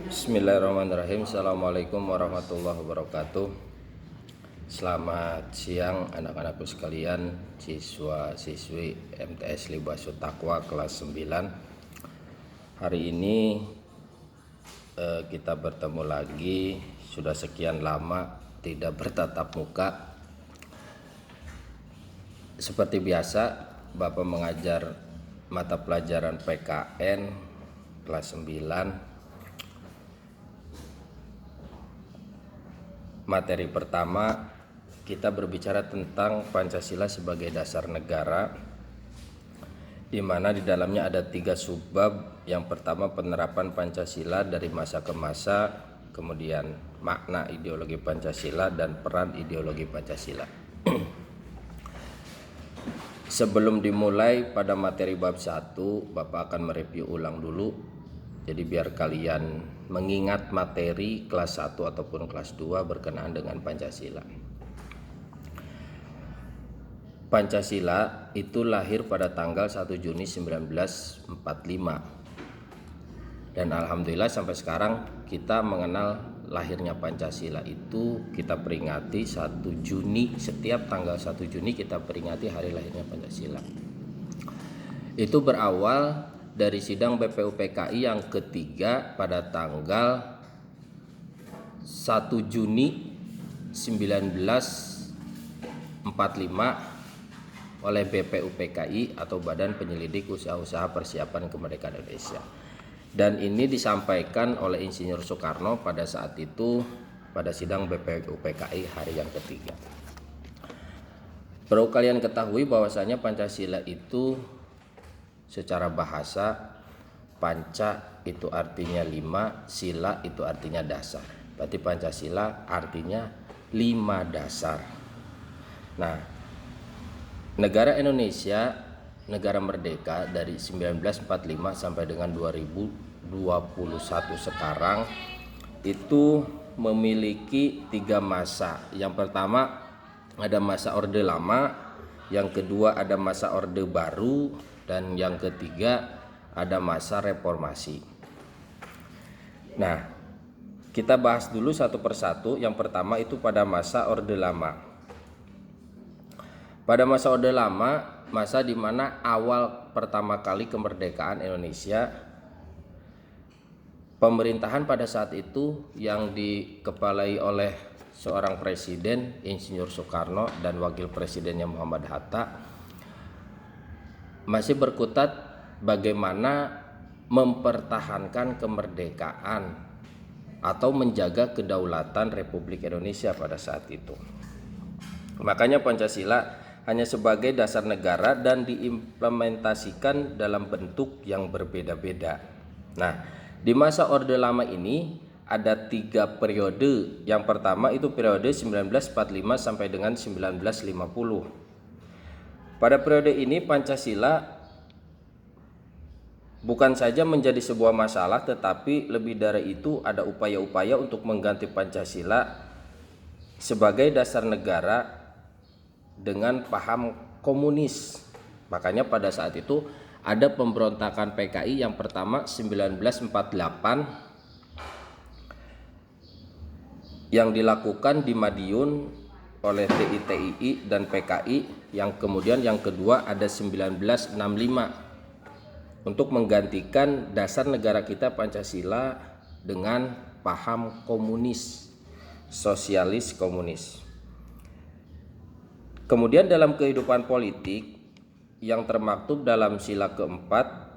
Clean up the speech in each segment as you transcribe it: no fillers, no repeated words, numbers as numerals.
Bismillahirrahmanirrahim. Assalamualaikum warahmatullahi wabarakatuh. Selamat siang anak-anakku sekalian, siswa-siswi MTS Libasul Taqwa kelas 9. Hari ini kita bertemu lagi. Sudah sekian lama tidak bertatap muka. Seperti biasa, Bapak mengajar mata pelajaran PKN kelas 9. Materi pertama, kita berbicara tentang Pancasila sebagai dasar negara, di mana di dalamnya ada 3 subbab. Yang pertama, penerapan Pancasila dari masa ke masa, kemudian makna ideologi Pancasila dan peran ideologi Pancasila. Sebelum dimulai pada materi bab 1, Bapak akan mereview ulang dulu. Jadi biar kalian mengingat materi kelas 1 ataupun kelas 2 berkenaan dengan Pancasila. Pancasila itu lahir pada tanggal 1 Juni 1945. Dan alhamdulillah sampai sekarang kita mengenal lahirnya Pancasila itu kita peringati 1 Juni. Setiap tanggal 1 Juni kita peringati hari lahirnya Pancasila. Itu berawal dari sidang BPUPKI yang ketiga pada tanggal 1 Juni 1945 oleh BPUPKI atau Badan Penyelidik Usaha-Usaha Persiapan Kemerdekaan Indonesia. Dan ini disampaikan oleh Insinyur Soekarno pada saat itu pada sidang BPUPKI hari yang ketiga. Perlu kalian ketahui bahwasanya Pancasila itu secara bahasa, panca itu artinya 5, sila itu artinya dasar. Berarti Pancasila artinya 5 dasar. Nah, negara Indonesia, negara merdeka dari 1945 sampai dengan 2021 sekarang itu memiliki 3 masa. Yang pertama ada masa Orde Lama, yang kedua ada masa Orde Baru, dan yang ketiga ada masa reformasi. Nah, kita bahas dulu satu persatu. Yang pertama itu pada masa Orde Lama. Pada masa Orde Lama, masa di mana awal pertama kali kemerdekaan Indonesia, pemerintahan pada saat itu yang dikepalai oleh seorang presiden, Insinyur Soekarno, dan wakil presidennya Muhammad Hatta, masih berkutat bagaimana mempertahankan kemerdekaan atau menjaga kedaulatan Republik Indonesia pada saat itu. Makanya Pancasila hanya sebagai dasar negara dan diimplementasikan dalam bentuk yang berbeda-beda. Nah, di masa Orde Lama ini ada 3 periode. Yang pertama itu periode 1945 sampai dengan 1950. Pada periode ini Pancasila bukan saja menjadi sebuah masalah, tetapi lebih dari itu ada upaya-upaya untuk mengganti Pancasila sebagai dasar negara dengan paham komunis. Makanya pada saat itu ada pemberontakan PKI yang pertama 1948 yang dilakukan di Madiun oleh TII dan PKI, yang kemudian yang kedua ada 1965 untuk menggantikan dasar negara kita Pancasila dengan paham komunis, sosialis komunis. Kemudian dalam kehidupan politik yang termaktub dalam sila keempat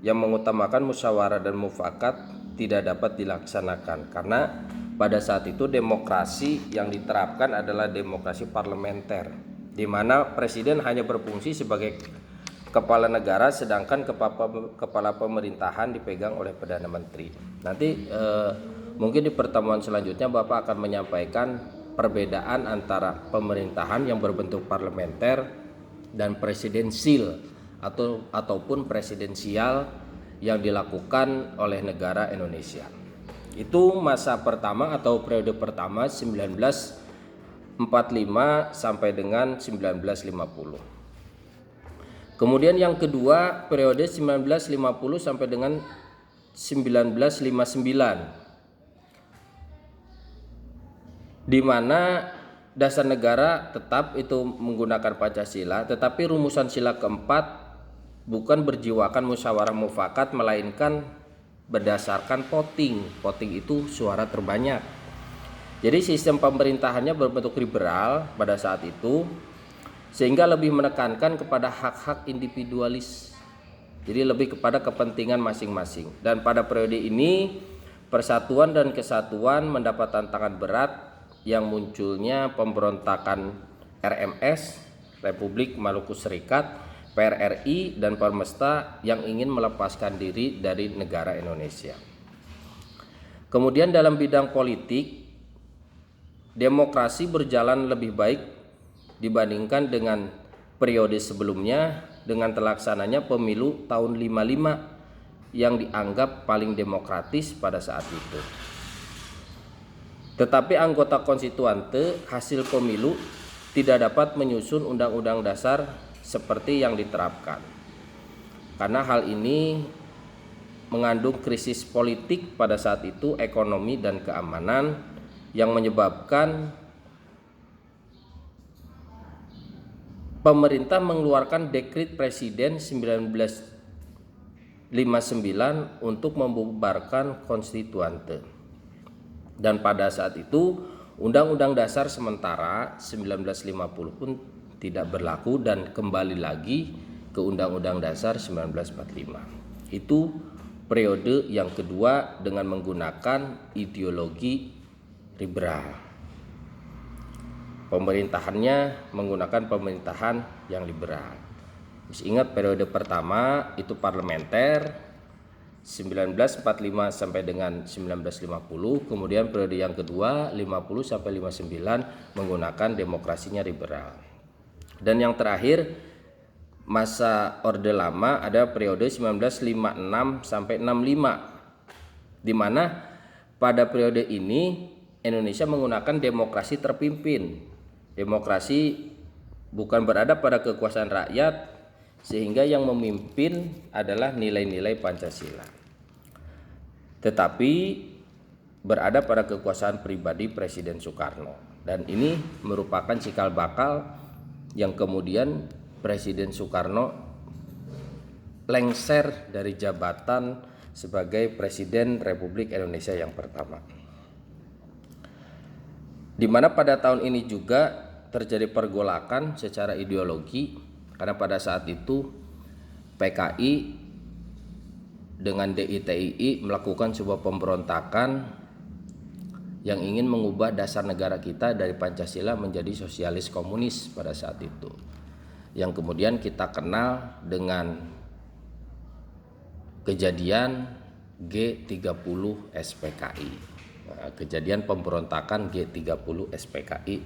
yang mengutamakan musyawarah dan mufakat tidak dapat dilaksanakan karena pada saat itu demokrasi yang diterapkan adalah demokrasi parlementer, di mana presiden hanya berfungsi sebagai kepala negara sedangkan kepala pemerintahan dipegang oleh Perdana Menteri. Nanti mungkin di pertemuan selanjutnya Bapak akan menyampaikan perbedaan antara pemerintahan yang berbentuk parlementer dan presidensil ataupun presidensial yang dilakukan oleh negara Indonesia. Itu masa pertama atau periode pertama 1945 sampai dengan 1950. Kemudian yang kedua periode 1950 sampai dengan di mana dasar negara tetap itu menggunakan Pancasila, tetapi rumusan sila keempat bukan berjiwakan musyawarah mufakat, melainkan berdasarkan voting. Voting itu suara terbanyak. Jadi sistem pemerintahannya berbentuk liberal pada saat itu, sehingga lebih menekankan kepada hak-hak individualis. Jadi lebih kepada kepentingan masing-masing. Dan pada periode ini persatuan dan kesatuan mendapat tantangan berat yang munculnya pemberontakan RMS, Republik Maluku Serikat, PRRI, dan Permesta yang ingin melepaskan diri dari negara Indonesia. Kemudian dalam bidang politik, demokrasi berjalan lebih baik dibandingkan dengan periode sebelumnya dengan terlaksananya pemilu tahun 55 yang dianggap paling demokratis pada saat itu. Tetapi anggota konstituante hasil pemilu tidak dapat menyusun undang-undang dasar seperti yang diterapkan. Karena hal ini mengandung krisis politik pada saat itu, ekonomi dan keamanan, yang menyebabkan pemerintah mengeluarkan dekret Presiden 1959 untuk membubarkan konstituante. Dan pada saat itu Undang-Undang Dasar sementara 1950 pun tidak berlaku dan kembali lagi ke Undang-Undang Dasar 1945. Itu periode yang kedua dengan menggunakan ideologi liberal. Pemerintahannya menggunakan pemerintahan yang liberal. Masih ingat periode pertama itu parlementer 1945 sampai dengan 1950, kemudian periode yang kedua 50 sampai 59 menggunakan demokrasinya liberal. Dan yang terakhir masa Orde Lama ada periode 1956 sampai 65, di mana pada periode ini Indonesia menggunakan demokrasi terpimpin. Demokrasi bukan berada pada kekuasaan rakyat, sehingga yang memimpin adalah nilai-nilai Pancasila, tetapi berada pada kekuasaan pribadi Presiden Soekarno. Dan ini merupakan cikal bakal yang kemudian Presiden Soekarno lengser dari jabatan sebagai Presiden Republik Indonesia yang pertama. Di mana pada tahun ini juga terjadi pergolakan secara ideologi, karena pada saat itu PKI dengan DITII melakukan sebuah pemberontakan yang ingin mengubah dasar negara kita dari Pancasila menjadi sosialis komunis pada saat itu, yang kemudian kita kenal dengan kejadian G30 SPKI. Nah, kejadian pemberontakan G30 SPKI,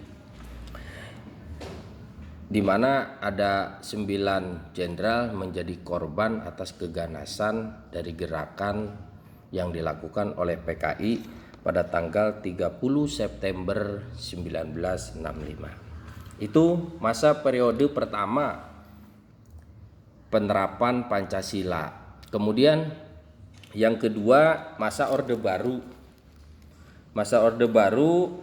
di mana ada 9 jenderal menjadi korban atas keganasan dari gerakan yang dilakukan oleh PKI pada tanggal 30 September 1965. Itu masa periode pertama penerapan Pancasila. Kemudian yang kedua masa Orde Baru. Masa Orde Baru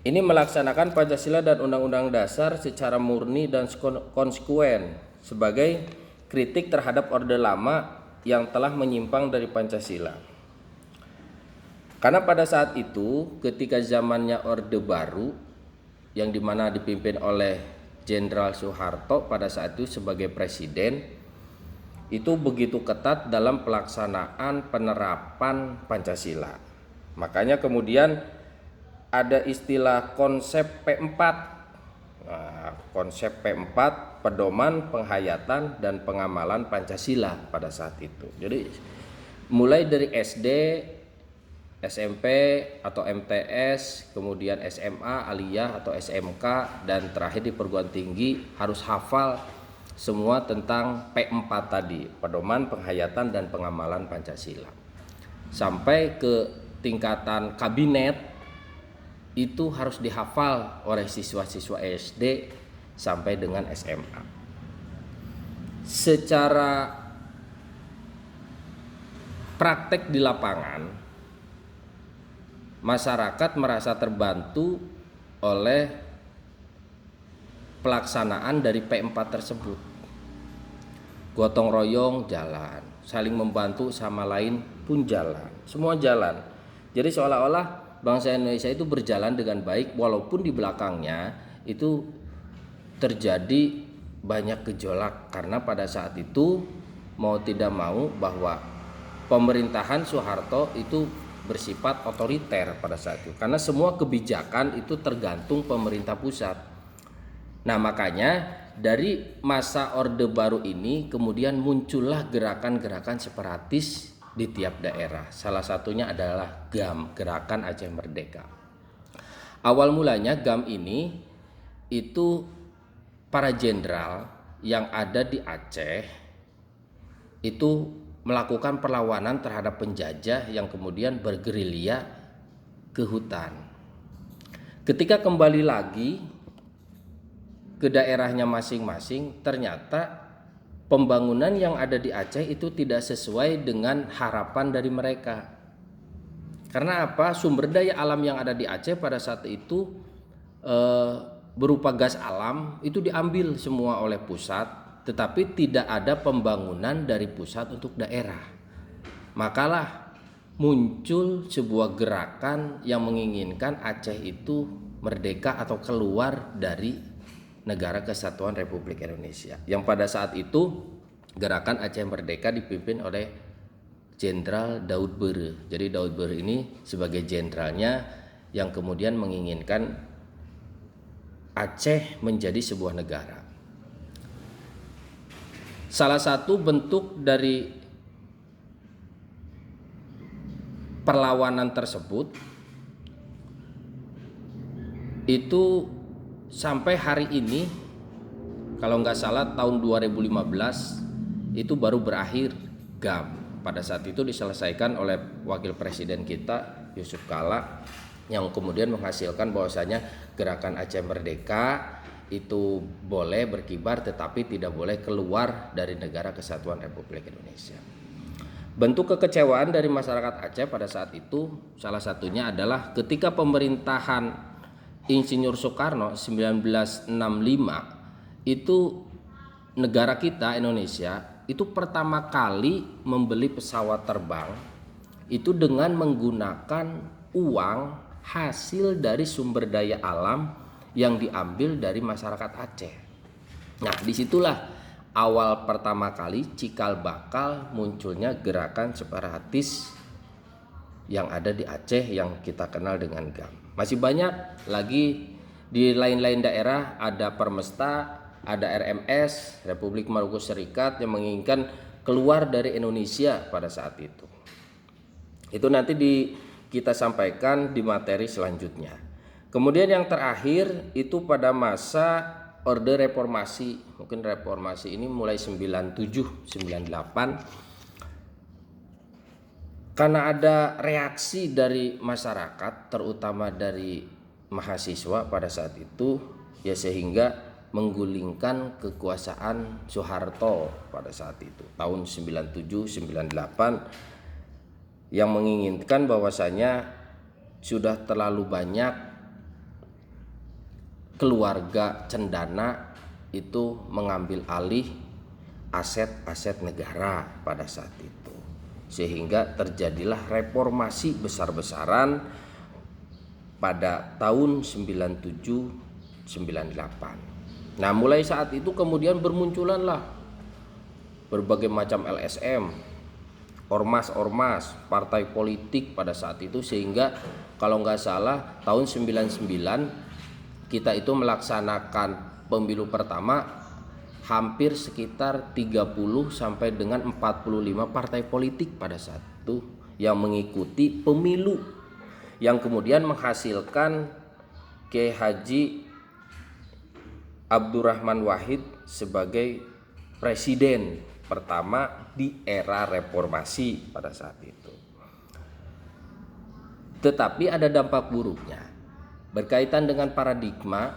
ini melaksanakan Pancasila dan Undang-Undang Dasar secara murni dan konsekuen sebagai kritik terhadap Orde Lama yang telah menyimpang dari Pancasila. Karena pada saat itu ketika zamannya Orde Baru yang dimana dipimpin oleh Jenderal Soeharto pada saat itu sebagai presiden, itu begitu ketat dalam pelaksanaan penerapan Pancasila. Makanya kemudian ada istilah konsep P4. Nah, konsep P4, pedoman, penghayatan, dan pengamalan Pancasila pada saat itu. Jadi mulai dari SD, SMP atau MTS, kemudian SMA, aliyah atau SMK, dan terakhir di perguruan tinggi harus hafal semua tentang P4 tadi, pedoman, penghayatan, dan pengamalan Pancasila. Sampai ke tingkatan kabinet itu harus dihafal oleh siswa-siswa SD sampai dengan SMA. Secara praktek di lapangan, masyarakat merasa terbantu oleh pelaksanaan dari P4 tersebut. Gotong royong jalan, saling membantu sama lain pun jalan, semua jalan. Jadi seolah-olah bangsa Indonesia itu berjalan dengan baik, walaupun di belakangnya itu terjadi banyak gejolak, karena pada saat itu mau tidak mau bahwa pemerintahan Soeharto itu bersifat otoriter pada saat itu, karena semua kebijakan itu tergantung pemerintah pusat. Nah, makanya dari masa Orde Baru ini kemudian muncullah gerakan-gerakan separatis di tiap daerah. Salah satunya adalah GAM, Gerakan Aceh Merdeka. Awal mulanya GAM ini itu para jenderal yang ada di Aceh itu melakukan perlawanan terhadap penjajah yang kemudian bergerilya ke hutan. Ketika kembali lagi ke daerahnya masing-masing, ternyata pembangunan yang ada di Aceh itu tidak sesuai dengan harapan dari mereka. Karena apa? Sumber daya alam yang ada di Aceh pada saat itu berupa gas alam itu diambil semua oleh pusat, tetapi tidak ada pembangunan dari pusat untuk daerah. Makalah muncul sebuah gerakan yang menginginkan Aceh itu merdeka atau keluar dari Negara Kesatuan Republik Indonesia, yang pada saat itu Gerakan Aceh Merdeka dipimpin oleh Jenderal Daud Bere. Jadi Daud Bere ini sebagai jenderalnya yang kemudian menginginkan Aceh menjadi sebuah negara. Salah satu bentuk dari perlawanan tersebut itu sampai hari ini, kalau nggak salah tahun 2015 itu baru berakhir GAM. Pada saat itu diselesaikan oleh Wakil Presiden kita Yusuf Kala, yang kemudian menghasilkan bahwasanya Gerakan Aceh Merdeka itu boleh berkibar tetapi tidak boleh keluar dari Negara Kesatuan Republik Indonesia. Bentuk kekecewaan dari masyarakat Aceh pada saat itu salah satunya adalah ketika pemerintahan Insinyur Soekarno 1965 itu negara kita Indonesia itu pertama kali membeli pesawat terbang itu dengan menggunakan uang hasil dari sumber daya alam yang diambil dari masyarakat Aceh. Nah, disitulah awal pertama kali cikal bakal munculnya gerakan separatis yang ada di Aceh yang kita kenal dengan GAM. Masih banyak lagi di lain-lain daerah, ada Permesta, ada RMS, Republik Maluku Serikat, yang menginginkan keluar dari Indonesia pada saat itu. Itu nanti kita sampaikan di materi selanjutnya. Kemudian yang terakhir itu pada masa Orde Reformasi, mungkin reformasi ini mulai 97, 98. Karena ada reaksi dari masyarakat, terutama dari mahasiswa pada saat itu, ya sehingga menggulingkan kekuasaan Soeharto pada saat itu tahun 97-98, yang menginginkan bahwasanya sudah terlalu banyak keluarga cendana itu mengambil alih aset-aset negara pada saat itu. Sehingga terjadilah reformasi besar-besaran pada tahun 97-98. Nah, mulai saat itu kemudian bermunculanlah berbagai macam LSM, ormas-ormas, partai politik pada saat itu, sehingga kalau nggak salah tahun 99 kita itu melaksanakan pemilu pertama hampir sekitar 30 sampai dengan 45 partai politik pada saat itu yang mengikuti pemilu, yang kemudian menghasilkan Kiai Haji Abdurrahman Wahid sebagai presiden pertama di era reformasi pada saat itu. Tetapi ada dampak buruknya berkaitan dengan paradigma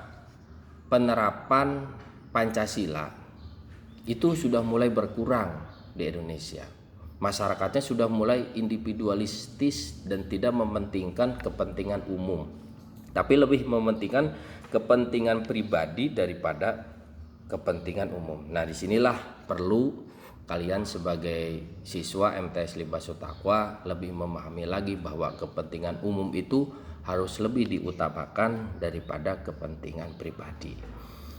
penerapan Pancasila. Itu sudah mulai berkurang di Indonesia. masyarakatnya sudah mulai individualistis dan tidak mementingkan kepentingan umum, tapi lebih mementingkan kepentingan pribadi daripada kepentingan umum. Nah, disinilah perlu kalian sebagai siswa MTS Libasul Taqwa lebih memahami lagi bahwa kepentingan umum itu harus lebih diutamakan daripada kepentingan pribadi.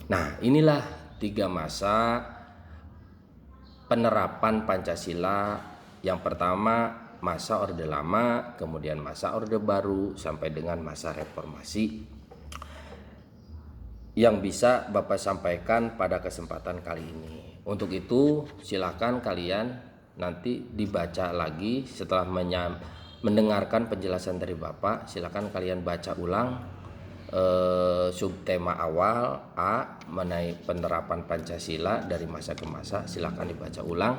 Nah, inilah 3 masa penerapan Pancasila. Yang pertama masa Orde Lama, kemudian masa Orde Baru, sampai dengan masa Reformasi yang bisa Bapak sampaikan pada kesempatan kali ini. Untuk itu silakan kalian nanti dibaca lagi setelah mendengarkan penjelasan dari Bapak. Silakan kalian baca ulang subtema awal A mengenai penerapan Pancasila dari masa ke masa. Silakan dibaca ulang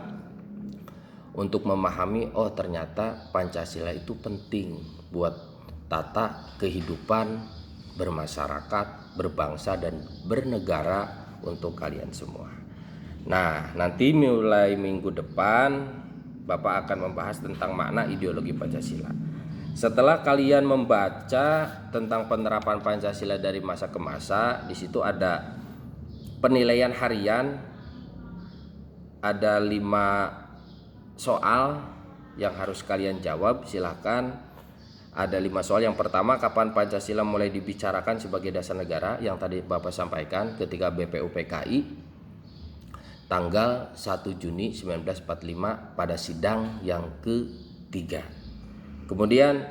untuk memahami, oh ternyata Pancasila itu penting buat tata kehidupan bermasyarakat, berbangsa dan bernegara untuk kalian semua. Nah, nanti mulai minggu depan Bapak akan membahas tentang makna ideologi Pancasila. Setelah kalian membaca tentang penerapan Pancasila dari masa ke masa, di situ ada penilaian harian, ada 5 soal yang harus kalian jawab. Silahkan, ada 5 soal. Yang pertama, kapan Pancasila mulai dibicarakan sebagai dasar negara, yang tadi Bapak sampaikan ketika BPUPKI tanggal 1 Juni 1945 pada sidang yang ketiga. Kemudian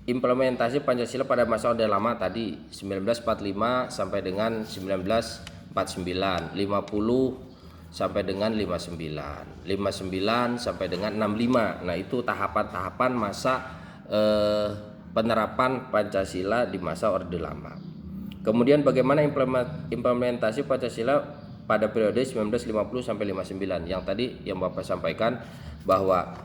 implementasi Pancasila pada masa Orde Lama tadi 1945 sampai dengan 1949, 50 sampai dengan 59, 59 sampai dengan 65. Nah, itu tahapan-tahapan masa penerapan Pancasila di masa Orde Lama. Kemudian bagaimana implementasi Pancasila pada periode 1950 sampai 59, yang tadi yang Bapak sampaikan bahwa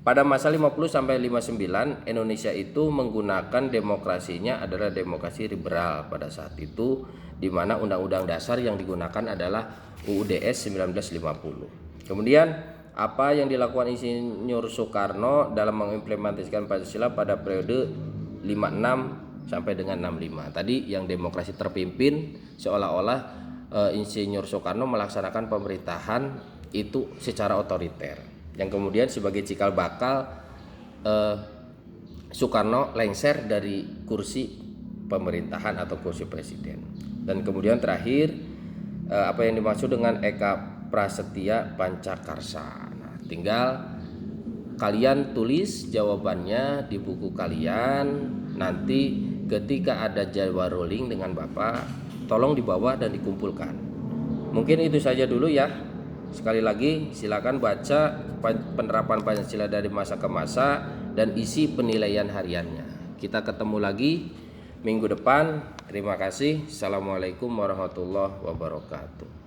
pada masa 50 sampai 59 Indonesia itu menggunakan demokrasinya adalah demokrasi liberal pada saat itu, di mana undang-undang dasar yang digunakan adalah UUDS 1950. Kemudian apa yang dilakukan Insinyur Soekarno dalam mengimplementasikan Pancasila pada periode 56 sampai dengan 65. Tadi yang demokrasi terpimpin, seolah-olah Insinyur Soekarno melaksanakan pemerintahan itu secara otoriter, yang kemudian sebagai cikal bakal Soekarno lengser dari kursi pemerintahan atau kursi presiden. Dan kemudian terakhir apa yang dimaksud dengan Eka Prasetya Pancakarsa. Nah, tinggal kalian tulis jawabannya di buku kalian. Nanti ketika ada jadwal rolling dengan Bapak, tolong dibawa dan dikumpulkan. Mungkin itu saja dulu ya. Sekali lagi silakan baca penerapan Pancasila dari masa ke masa dan isi penilaian hariannya. Kita ketemu lagi minggu depan. Terima kasih. Assalamualaikum warahmatullahi wabarakatuh.